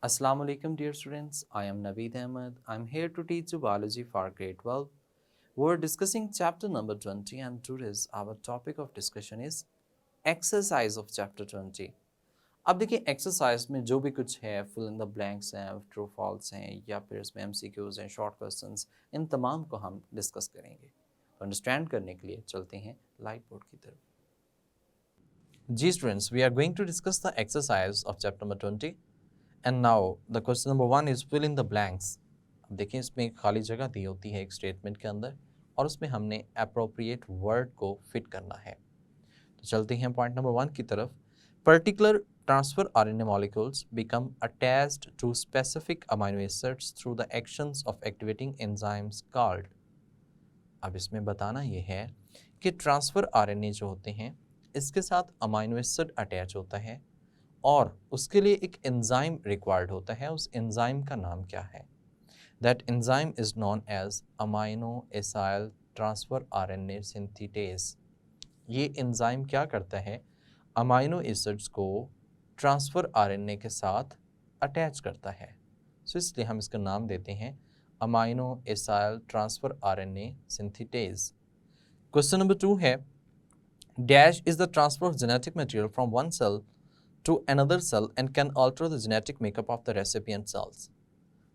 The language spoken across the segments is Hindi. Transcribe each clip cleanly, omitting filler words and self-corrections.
Assalamu alaikum dear students, I am Naveed Ahmed. I am here to teach you biology for grade 12. We're discussing chapter number 20 and today's our topic of discussion is exercise of chapter 20. अब देखिए एक्सरसाइज में जो भी कुछ है फिल इन द ब्लैंक्स हैं, ट्रू फॉल्स हैं या फिर इसमें एमसीक्यूज हैं, शॉर्ट क्वेश्चंस, इन तमाम को हम डिस्कस करेंगे। तो अंडरस्टैंड करने के लिए चलते हैं लाइट बोर्ड की तरफ। जी students, we are going to discuss the exercise of chapter number 20 and now the question number 1 is fill in the blanks. अब देखिए इसमें एक खाली जगह दी होती है एक स्टेटमेंट के अंदर और उसमें हमने अप्रोप्रिएट वर्ड को फिट करना है। तो चलते हैं पॉइंट नंबर 1 की तरफ। Particular transfer RNA molecules become attached to specific amino acids through the actions of activating enzymes called. अब इसमें बताना ये है कि ट्रांसफर आरएनए जो होते हैं इसके साथ अमीनो एसिड अटैच होता है और उसके लिए एक एंजाइम रिक्वायर्ड होता है। उस एंजाइम का नाम क्या है? That enzyme is known as amino acyl transfer RNA synthetase. ये एंजाइम क्या करता है? अमीनो एसिड्स को ट्रांसफर आरएनए के साथ अटैच करता है। सो इसलिए हम इसका नाम देते हैं amino acyl transfer RNA synthetase. Question number 2 है, dash is the transfer of genetic material from one cell to another cell and can alter the genetic makeup of the recipient cells.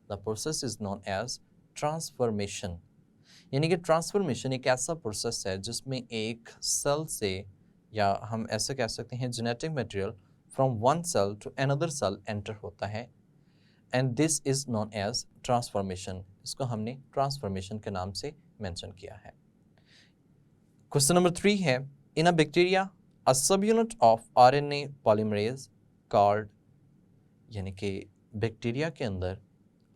The process is known as transformation. यानी कि ट्रांसफॉर्मेशन एक ऐसा प्रोसेस है जिसमें एक सेल से, या हम ऐसे कह सकते हैं, genetic material from one cell to another cell enter होता है and this is known as transformation. इसको हमने ट्रांसफॉर्मेशन के नाम से मेंशन किया है। क्वेश्चन नंबर 3 है, in a bacteria a subunit of RNA polymerase called, यानी कि बैक्टीरिया के अंदर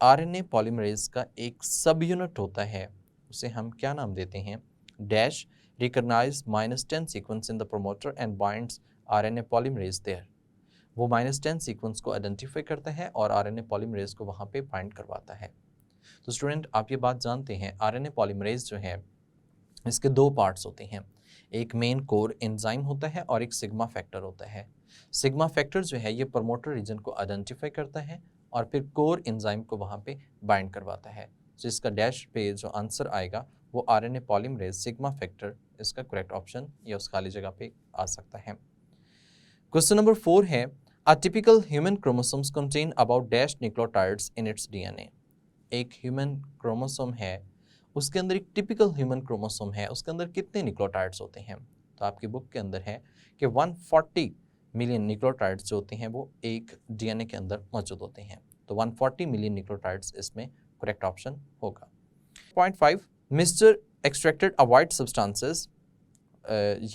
RNA polymerase का एक सब यूनिट होता है, उसे हम क्या नाम देते हैं? Dash recognize -10 sequence in the promoter and binds RNA polymerase there। वो -10 सीक्वेंस को आइडेंटिफाई करता है और RNA polymerase को वहाँ पे बाइंड करवाता है। तो स्टूडेंट आप ये बात जानते हैं, RNA polymerase जो है इसके दो पार्ट्स होते हैं, एक मेन कोर एंजाइम होता है और एक सिग्मा फैक्टर होता है। सिग्मा फैक्टर जो है ये प्रमोटर रीजन को आइडेंटिफाई करता है और फिर कोर एंजाइम को वहाँ पे बाइंड करवाता है। तो इसका डैश पे जो आंसर आएगा वो आरएनए पॉलीमरेज सिग्मा फैक्टर, इसका करेक्ट ऑप्शन या उस खाली जगह पे आ सकता है। क्वेश्चन नंबर 4 है, a typical human chromosomes contain about dash nucleotides in its DNA. एक ह्यूमन क्रोमोसोम है, उसके अंदर एक टिपिकल ह्यूमन क्रोमोसोम है, उसके अंदर कितने न्यूक्लियोटाइड्स होते हैं? तो आपकी बुक के अंदर है कि 140 मिलियन न्यूक्लियोटाइड्स जो होते हैं वो एक डीएनए के अंदर मौजूद होते हैं। तो 140 मिलियन न्यूक्लियोटाइड्स इसमें करेक्ट ऑप्शन होगा। पॉइंट 5, मिस्टर एक्सट्रैक्टेड अ वाइट सब्सटेंसेस।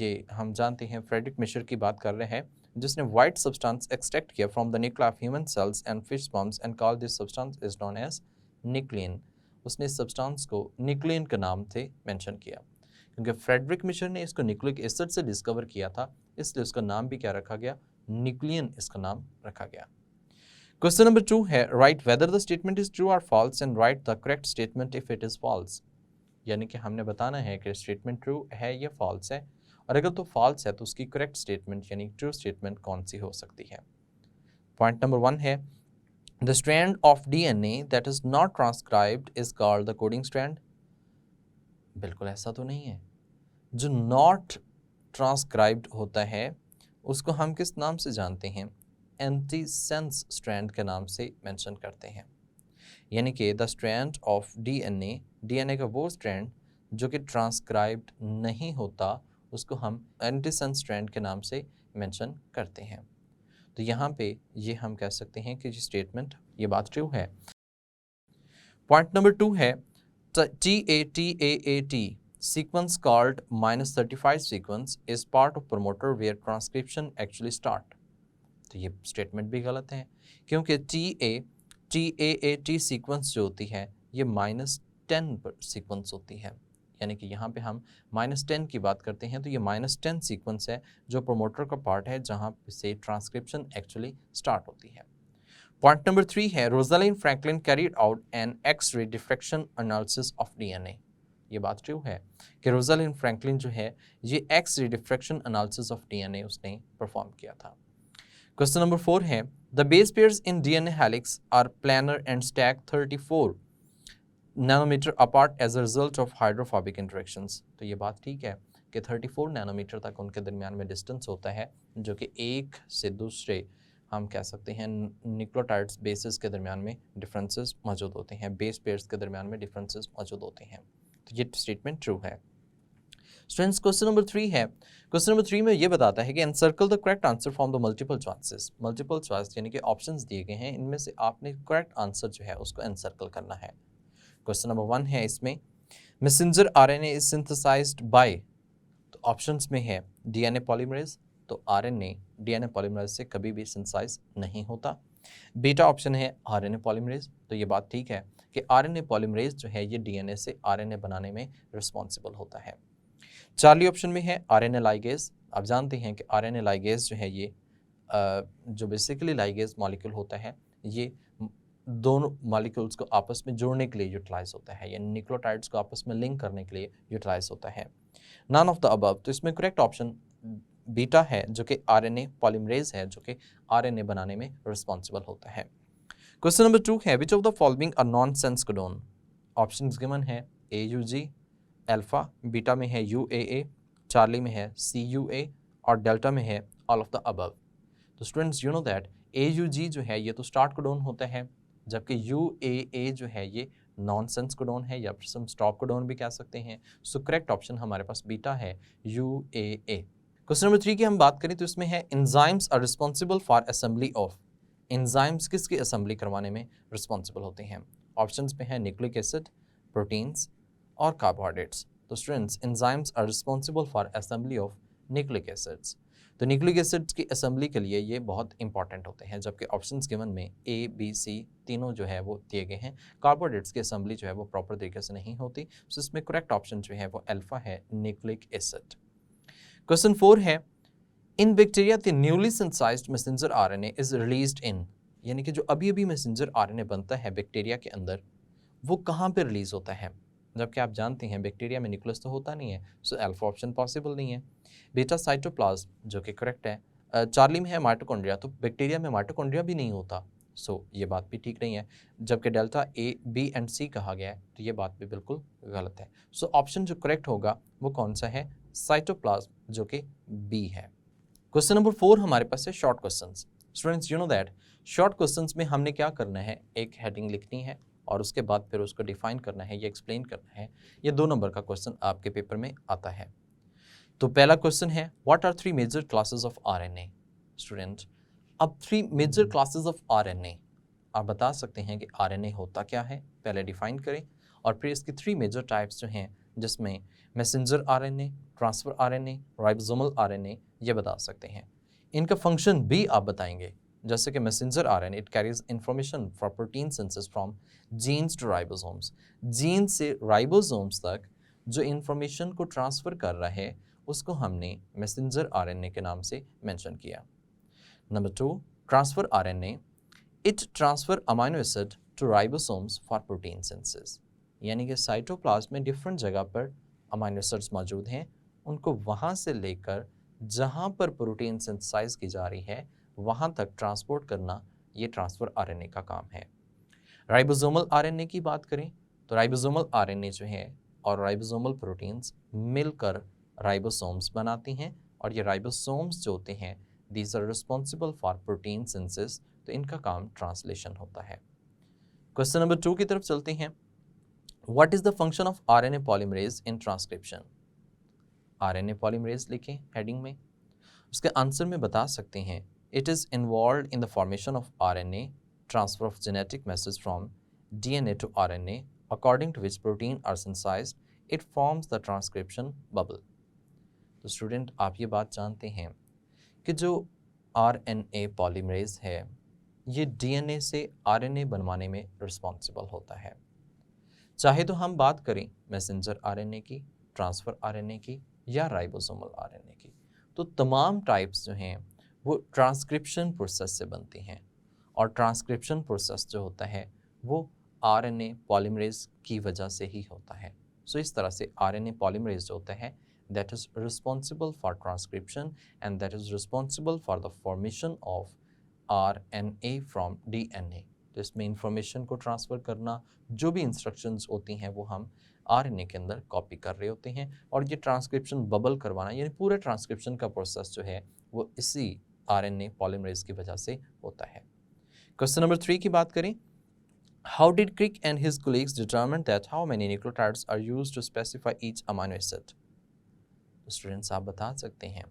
ये हम जानते हैं फ्रेडरिक मिशर की बात कर रहे हैं जिसने वाइट सब्सटेंस एक्सट्रैक्ट किया from the nuclei of human cells and fish sperms and called this substance is known as nuclein. उसने इस सब्सटेंस को न्यूक्लियन के नाम से मेंशन किया क्योंकि फ्रेडरिक मिशर ने इसको न्यूक्लिक एसिड से डिस्कवर किया था, इसलिए उसका नाम भी क्या रखा गया? न्यूक्लियन इसका नाम रखा गया। क्वेश्चन नंबर 2 है, write whether the statement is true और false and write the correct statement if it is false. यानी कि हमने बताना है कि स्टेटमेंट ट्रू है या फॉल्स है, और अगर तो फॉल्स है तो उसकी करेक्ट स्टेटमेंट यानी ट्रू स्टेटमेंट कौन सी हो सकती है। पॉइंट नंबर 1 है, the strand of DNA that is not transcribed is called the coding strand। बिल्कुल ऐसा तो नहीं है। जो not transcribed होता है उसको हम किस नाम से जानते हैं? antisense strand के नाम से मेंशन करते हैं। यानी कि the strand of DNA का वो strand जो कि transcribed नहीं होता उसको हम antisense strand के नाम से मेंशन करते हैं। तो यहाँ पे ये हम कह सकते हैं कि स्टेटमेंट ये बात ट्रू है। पॉइंट नंबर 2 है, TATAAT sequence called -35 sequence is part of promoter where transcription actually start। तो ये स्टेटमेंट भी गलत है क्योंकि TAAT सीक्वेंस जो होती है ये -10 सीक्वेंस होती है। यानी कि यहाँ पे हम -10 की बात करते हैं तो ये -10 सीक्वेंस है जो प्रोमोटर का पार्ट है जहाँ से ट्रांसक्रिप्शन एक्चुअली स्टार्ट होती है। पॉइंट नंबर 3 है, Rosalind Franklin carried out an X-ray diffraction analysis of DNA. ये बात ट्रू है कि रोजालिन फ्रैंकलिन जो है ये x-ray diffraction analysis of DNA उसने परफॉर्म किया था। क्वेश्चन नंबर 4 है, The base pairs in DNA helix are planar and stack 34 nanometre apart as a result of hydrophobic interactions. तो ये बात ठीक है कि 34 नैनोमीटर तक उनके दरमियान में डिस्टेंस होता है, जो कि एक से दूसरे हम कह सकते हैं न्यूक्लियोटाइड्स बेसिस के दरमियान में डिफरेंसेस मौजूद होते हैं, बेस पेयर्स के दरमियान में डिफरेंसेस मौजूद होते हैं। तो ये स्टेटमेंट ट्रू है। स्टूडेंट्स, क्वेश्चन नंबर 3 है। क्वेश्चन नंबर 3 में ये बताता है कि encircle the correct answer from the multiple choices. Multiple choice यानी कि ऑप्शंस दिए गए हैं, इनमें से आपने करेक्ट आंसर जो है उसको एनसर्कल करना है। क्वेश्चन नंबर 1 है, इसमें messenger RNA is synthesised by, तो ऑप्शंस में है डीएनए पॉलीमरेज, तो आरएनए डीएनए पॉलीमरेज से कभी भी सिंथेसाइज नहीं होता। बीटा ऑप्शन है आरएनए पॉलीमरेज, तो ये बात ठीक है कि आरएनए पॉलीमरेज जो है ये डीएनए से आरएनए बनाने में रिस्पॉन्सिबल होता है। चार्ली ऑप्शन में है आरएनए लाइगेज। आप जानते हैं कि आरएनए लाइगेज जो है ये जो बेसिकली लाइगेज मॉलिक्यूल होता है, ये दोनों मॉलिक्यूल्स को आपस में जोड़ने के लिए यूटिलाइज होता है, यानी न्यूक्लियोटाइड्स को आपस में लिंक करने के लिए यूटिलाइज होता है। नन ऑफ द अबव, तो इसमें करेक्ट ऑप्शन बीटा है, जो कि आरएनए पॉलीमरेज है, जो कि आरएनए बनाने में रिस्पॉन्सिबल होता है। क्वेश्चन नंबर 2 है, which of the following are nonsense codon. Options given है AUG, अल्फा, बीटा में है UAA, चार्ली में है CUA और डेल्टा में है ऑल ऑफ द अबव। तो students, you know that AUG जो है ये तो स्टार्ट कोडोन होता है, जबकि UAA जो है ये नॉनसेंस कोडोन है, या फिर हम स्टॉप कोडोन भी कह सकते हैं। सो करेक्ट ऑप्शन हमारे पास बीटा है, UAA। क्वेश्चन नंबर 3 की हम बात करें तो इसमें है enzymes are responsible for assembly of. Enzymes किसकी असेंबली करवाने में रिस्पॉन्सिबल होते हैं? ऑप्शंस में है न्यूक्लिक एसिड, प्रोटीन्स और कार्बोहाइड्रेट्स। तो students, enzymes are responsible for assembly of nucleic acids. तो न्यूक्लिक एसिड्स की असेंबली के लिए ये बहुत इंपॉर्टेंट होते हैं, जबकि ऑप्शंस गिवन में A, B, C तीनों जो है वो दिए गए हैं। कार्बोहाइड्रेट्स की असेंबली जो है वो प्रॉपर तरीके से नहीं होती, तो इसमें करेक्ट ऑप्शन जो है वो अल्फा है, न्यूक्लिक एसिड। क्वेश्चन 4 है, in bacteria the newly synthesised messenger RNA is released in, यानी कि जो अभी अभी मैसेंजर आरएनए बनता है बैक्टीरिया के अंदर, वो कहाँ पे रिलीज होता है? जबकि आप जानते हैं बैक्टीरिया में न्यूक्लियस तो होता नहीं है, सो अल्फा ऑप्शन पॉसिबल नहीं है। बीटा साइटोप्लाज्म, जो कि करेक्ट है। चार्ली में है माइटोकॉन्ड्रिया, तो बैक्टीरिया में माइटोकॉन्ड्रिया भी नहीं होता, सो ये बात भी ठीक नहीं है। जबकि delta A, B and C कहा गया है, तो ये बात भी बिल्कुल गलत है। सो ऑप्शन जो करेक्ट होगा वो कौन सा है? साइटोप्लाज्म, जो कि B है। क्वेश्चन नंबर 4 हमारे पास है short questions. Students, you know that short questions में हमने क्या करना है, एक हेडिंग लिखनी है और उसके बाद फिर उसको डिफाइन करना है या एक्सप्लेन करना है। ये 2 नंबर का क्वेश्चन आपके पेपर में आता है। तो पहला क्वेश्चन है, what are 3 major classes of RNA. Student, अब 3 मेजर क्लासेस ऑफ आरएनए, आप बता सकते हैं कि आरएनए होता क्या है, पहले डिफाइन करें और फिर इसकी 3 मेजर टाइप्स जो हैं, जिसमें messenger RNA, transfer RNA, ribosomal RNA, ये बता सकते हैं। इनका फंक्शन भी आप बताएंगे, जैसे कि messenger RNA it carries information for protein synthesis from genes to ribosomes. Gene से राइबोसोम्स तक जो इंफॉर्मेशन को ट्रांसफर कर रहा है उसको हमने मैसेंजर आरएनए के नाम से मेंशन किया। Number 2, transfer RNA it transfer amino acid to ribosomes for protein synthesis, यानी कि साइटोप्लाज्म में डिफरेंट जगह पर अमीनो एसिड्स मौजूद हैं, उनको वहाँ से लेकर जहाँ पर प्रोटीन सिंथेसाइज की जा रही है वहाँ तक ट्रांसपोर्ट करना, ये ट्रांसफर आरएनए का काम है। राइबोसोमल आरएनए की बात करें तो राइबोसोमल आरएनए जो है और राइबोसोमल प्रोटीन्स मिलकर राइबोसोम्स बनाती हैं, और ये राइबोसोम्स जो होते हैं these are responsible for protein synthesis, तो इनका काम ट्रांसलेशन होता है। क्वेश्चन नंबर 2 की तरफ चलते हैं। What is the function of RNA polymerase in transcription. RNA polymerase लिखें हेडिंग में, उसके आंसर में बता सकते हैं, it is involve in the formation of RNA, transfer of genetic message from DNA to RNA according to which protein are synthesised, it forms the transcription bubble. तो स्टूडेंट, आप ये बात जानते हैं कि जो आरएनए पॉलीमरेज है ये डीएनए से आरएनए बनवाने में रिस्पॉन्सिबल होता है। चाहे तो हम बात करें मैसेंजर आरएनए की, ट्रांसफर आरएनए की या राइबोसोमल आरएनए की, तो तमाम टाइप्स जो हैं वो ट्रांसक्रिप्शन प्रोसेस से बनती हैं, और ट्रांसक्रिप्शन प्रोसेस जो होता है वो आरएनए पॉलीमरेज की वजह से ही होता है। सो इस तरह से आरएनए पॉलीमरेज जो होता है that is responsible for transcription and that is responsible for the formation of RNA from DNA। तो इसमें इंफॉर्मेशन को ट्रांसफ़र करना, जो भी इंस्ट्रक्शंस होती हैं वो हम RNA के अंदर कॉपी कर रहे होते हैं, और ये ट्रांसक्रिप्शन बबल करवाना, यानी पूरे ट्रांसक्रिप्शन का प्रोसेस जो है वो इसी RNA पॉलीमरेज की वजह से होता है। क्वेश्चन नंबर 3 की बात करें, how did Crick and his colleagues determine that how many nucleotides are used to specify each amino acid? तो स्टूडेंट्स आप बता सकते हैं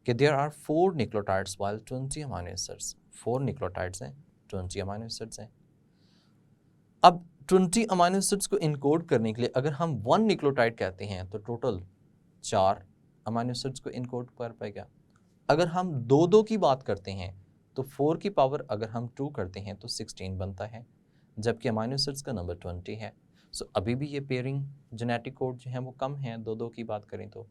कि there are 4 nucleotides while 20 amino acids। 4 nucleotides हैं, 20 amino acids हैं। अब 20 अमाइनो एसिड्स को इनकोड करने के लिए अगर हम 1 न्यूक्लियोटाइड कहते हैं तो टोटल 4 अमाइनो एसिड्स को इनकोड कर पाएगा। अगर हम 2-2 की बात करते हैं तो 4 की पावर अगर हम 2 करते हैं तो 16 बनता है, जबकि अमाइनो एसिड्स का नंबर 20 है। सो अभी भी ये पेयरिंग जेनेटिक कोड जो है वो कम है 2-2 की बात करें तो।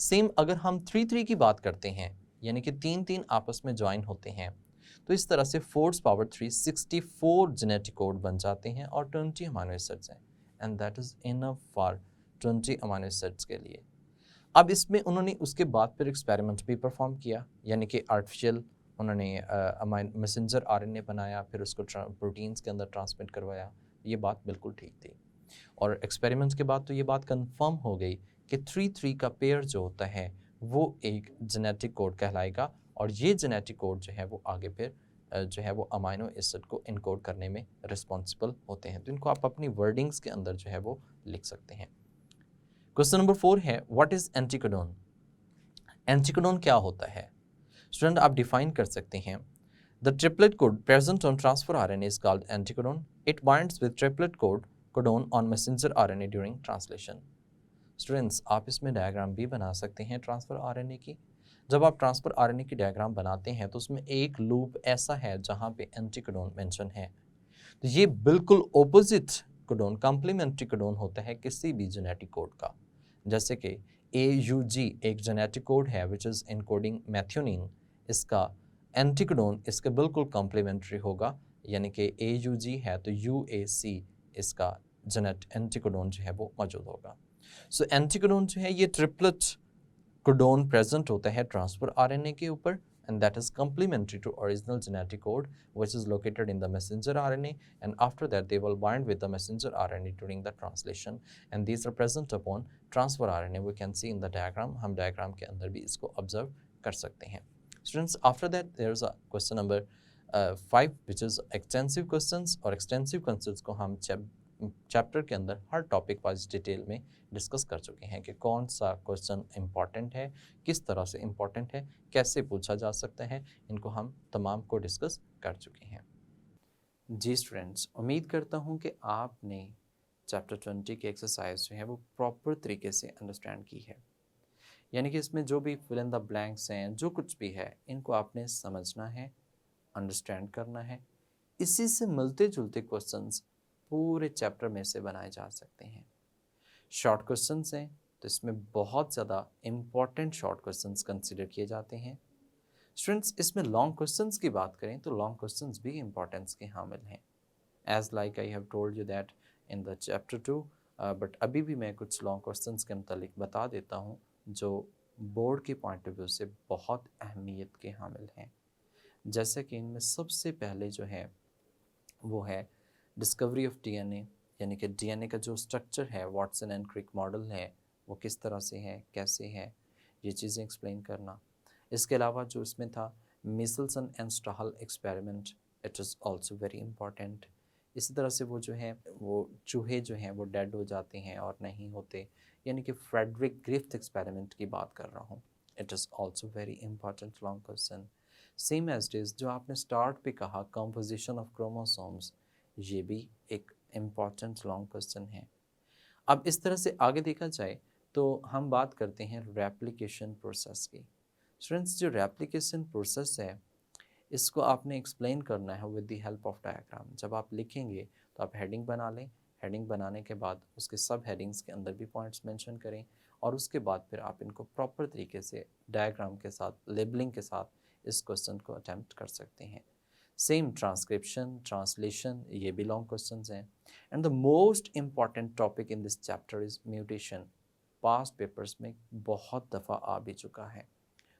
सेम अगर हम 3-3 की बात करते हैं, यानी कि 3-3 आपस में ज्वाइन होते हैं, तो इस तरह से 4 पावर 3 64 जेनेटिक कोड बन जाते हैं और 20 अमाइनो एसिड्स हैं, and that is enough for 20 amino acids के लिए। अब इसमें उन्होंने उसके बाद फिर एक्सपेरिमेंट भी परफॉर्म किया, यानी कि आर्टिफिशियल उन्होंने मैसेंजर आरएनए बनाया, फिर उसको प्रोटीन्स के अंदर ट्रांसमिट करवाया। ये बात बिल्कुल ठीक थी, और एक्सपेरिमेंट्स के बाद तो ये बात कंफर्म हो गई कि 3-3 का पेयर जो होता है वो एक जेनेटिक कोड कहलाएगा, और ये जेनेटिक कोड जो है वो आगे फिर जो है वो अमाइनो एसिड को इनकोड करने में रिस्पॉन्सिबल होते हैं। तो इनको आप अपनी वर्डिंग्स के अंदर जो है वो लिख सकते हैं। क्वेश्चन नंबर 4 है, व्हाट इज एंटीकोडोन? एंटीकोडोन क्या होता है? स्टूडेंट आप डिफाइन कर सकते हैं, the triplet code present on transfer RNA is called anticodon. It binds with triplet code codon on messenger RNA during translation. Students आप इसमें डायग्राम भी बना सकते हैं ट्रांसफ़र आरएनए की। जब आप ट्रांसफ़र आरएनए की डायग्राम बनाते हैं तो उसमें एक लूप ऐसा है जहाँ पे एंटीकोडोन मेंशन है, तो ये बिल्कुल ऑपोजिट कोडोन, कॉम्प्लीमेंट्री कोडोन होता है किसी भी जेनेटिक कोड का। जैसे कि AUG एक जेनेटिक कोड है विच इज़ इनकोडिंग मैथ्योनिन, इसका एंटीकोडोन इसके बिल्कुल कॉम्प्लीमेंट्री होगा, यानी कि AUG है तो UAC इसका जेनेट एंटीकोडोन जो है वो मौजूद होगा। सो एंटीकोडोन जो है ये ट्रिपलेट कोडोन प्रेजेंट होता है ट्रांसफर आरएनए के ऊपर, and that is complementary to original genetic code which is located in the messenger RNA, and after that they will bind with the messenger RNA during the translation, and these are present upon transfer RNA। we can see in the diagram, हम diagram के अंदर भी इसको observe कर सकते हैं। Students, after that there is a question number 5 which is extensive questions, और extensive questions को हम चैप्टर के अंदर हर टॉपिक वाइज डिटेल में डिस्कस कर चुके हैं कि कौन सा क्वेश्चन इम्पॉर्टेंट है, किस तरह से इम्पॉर्टेंट है, कैसे पूछा जा सकता है, इनको हम तमाम को डिस्कस कर चुके हैं। जी स्टूडेंट्स, उम्मीद करता हूँ कि आपने चैप्टर 20 की एक्सरसाइज जो है वो प्रॉपर तरीके से अंडरस्टैंड की है, यानी कि इसमें जो भी फिल इन द ब्लैंक्स हैं, जो कुछ भी है, इनको आपने समझना है, अंडरस्टैंड करना है। इसी से मिलते जुलते क्वेश्चंस पूरे चैप्टर में से बनाए जा सकते हैं। शॉर्ट क्वेश्चंस हैं तो इसमें बहुत ज़्यादा इम्पॉर्टेंट शॉर्ट क्वेश्चंस कंसिडर किए जाते हैं। स्टूडेंट्स, इसमें लॉन्ग क्वेश्चंस की बात करें तो लॉन्ग क्वेश्चंस भी इम्पॉर्टेंस के हामिल हैं, as like I have told you that in the chapter 2, but अभी भी मैं कुछ लॉन्ग क्वेश्चंस के मतलब बता देता हूँ जो बोर्ड के पॉइंट ऑफ व्यू से बहुत अहमियत के हामिल हैं। जैसे कि इनमें सबसे पहले जो है वो है डिस्कवरी ऑफ डीएनए, यानी कि डीएनए का जो स्ट्रक्चर है, वाटसन एंड क्रिक मॉडल है, वो किस तरह से है, कैसे है, ये चीज़ें एक्सप्लेन करना। इसके अलावा जो इसमें था Meselson and Stahl experiment, it is also very important. इसी तरह से वो जो है वो चूहे जो हैं वो डेड हो जाते हैं और नहीं होते, यानी कि फ्रेडरिक ग्रिफ्थ एक्सपेरिमेंट की बात कर रहा हूँ। It is also very important long question. Same as is जो आपने स्टार्ट पे कहा कंपोजिशन ऑफ क्रोमोसोम्स, ये भी एक इम्पॉर्टेंट लॉन्ग क्वेश्चन है। अब इस तरह से आगे देखा जाए तो हम बात करते हैं रेप्लिकेशन प्रोसेस की। स्टूडेंट्स, जो रेप्लिकेशन प्रोसेस है इसको आपने एक्सप्लेन करना है with the help of diagram. जब आप लिखेंगे तो आप हेडिंग बना लें, हेडिंग बनाने के बाद उसके सब हेडिंग्स के अंदर भी पॉइंट्स मेंशन करें, और उसके बाद फिर आप इनको प्रॉपर तरीके से डायग्राम के साथ, लेबलिंग के साथ इस क्वेश्चन को अटैम्प्ट कर सकते हैं। सेम ट्रांसक्रिप्शन, ट्रांसलेशन, ये भी लॉन्ग क्वेश्चंस हैं। And the most important topic in this chapter is mutation. Past papers में बहुत दफ़ा आ भी चुका है।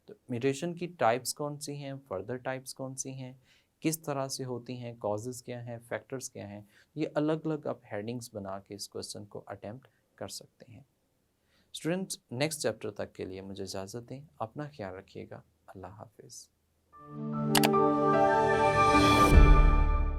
तो म्यूटेशन की टाइप्स कौन सी हैं, फर्दर टाइप्स कौन सी हैं, किस तरह से होती हैं, कॉजेज़ क्या हैं, फैक्टर्स क्या हैं, ये अलग अलग आप हेडिंग्स बना के इस क्वेश्चन को अटैम्प्ट कर सकते हैं। स्टूडेंट्स, नेक्स्ट चैप्टर तक के लिए मुझे इजाज़त दें। अपना ख्याल रखिएगा। अल्लाह हाफिज़।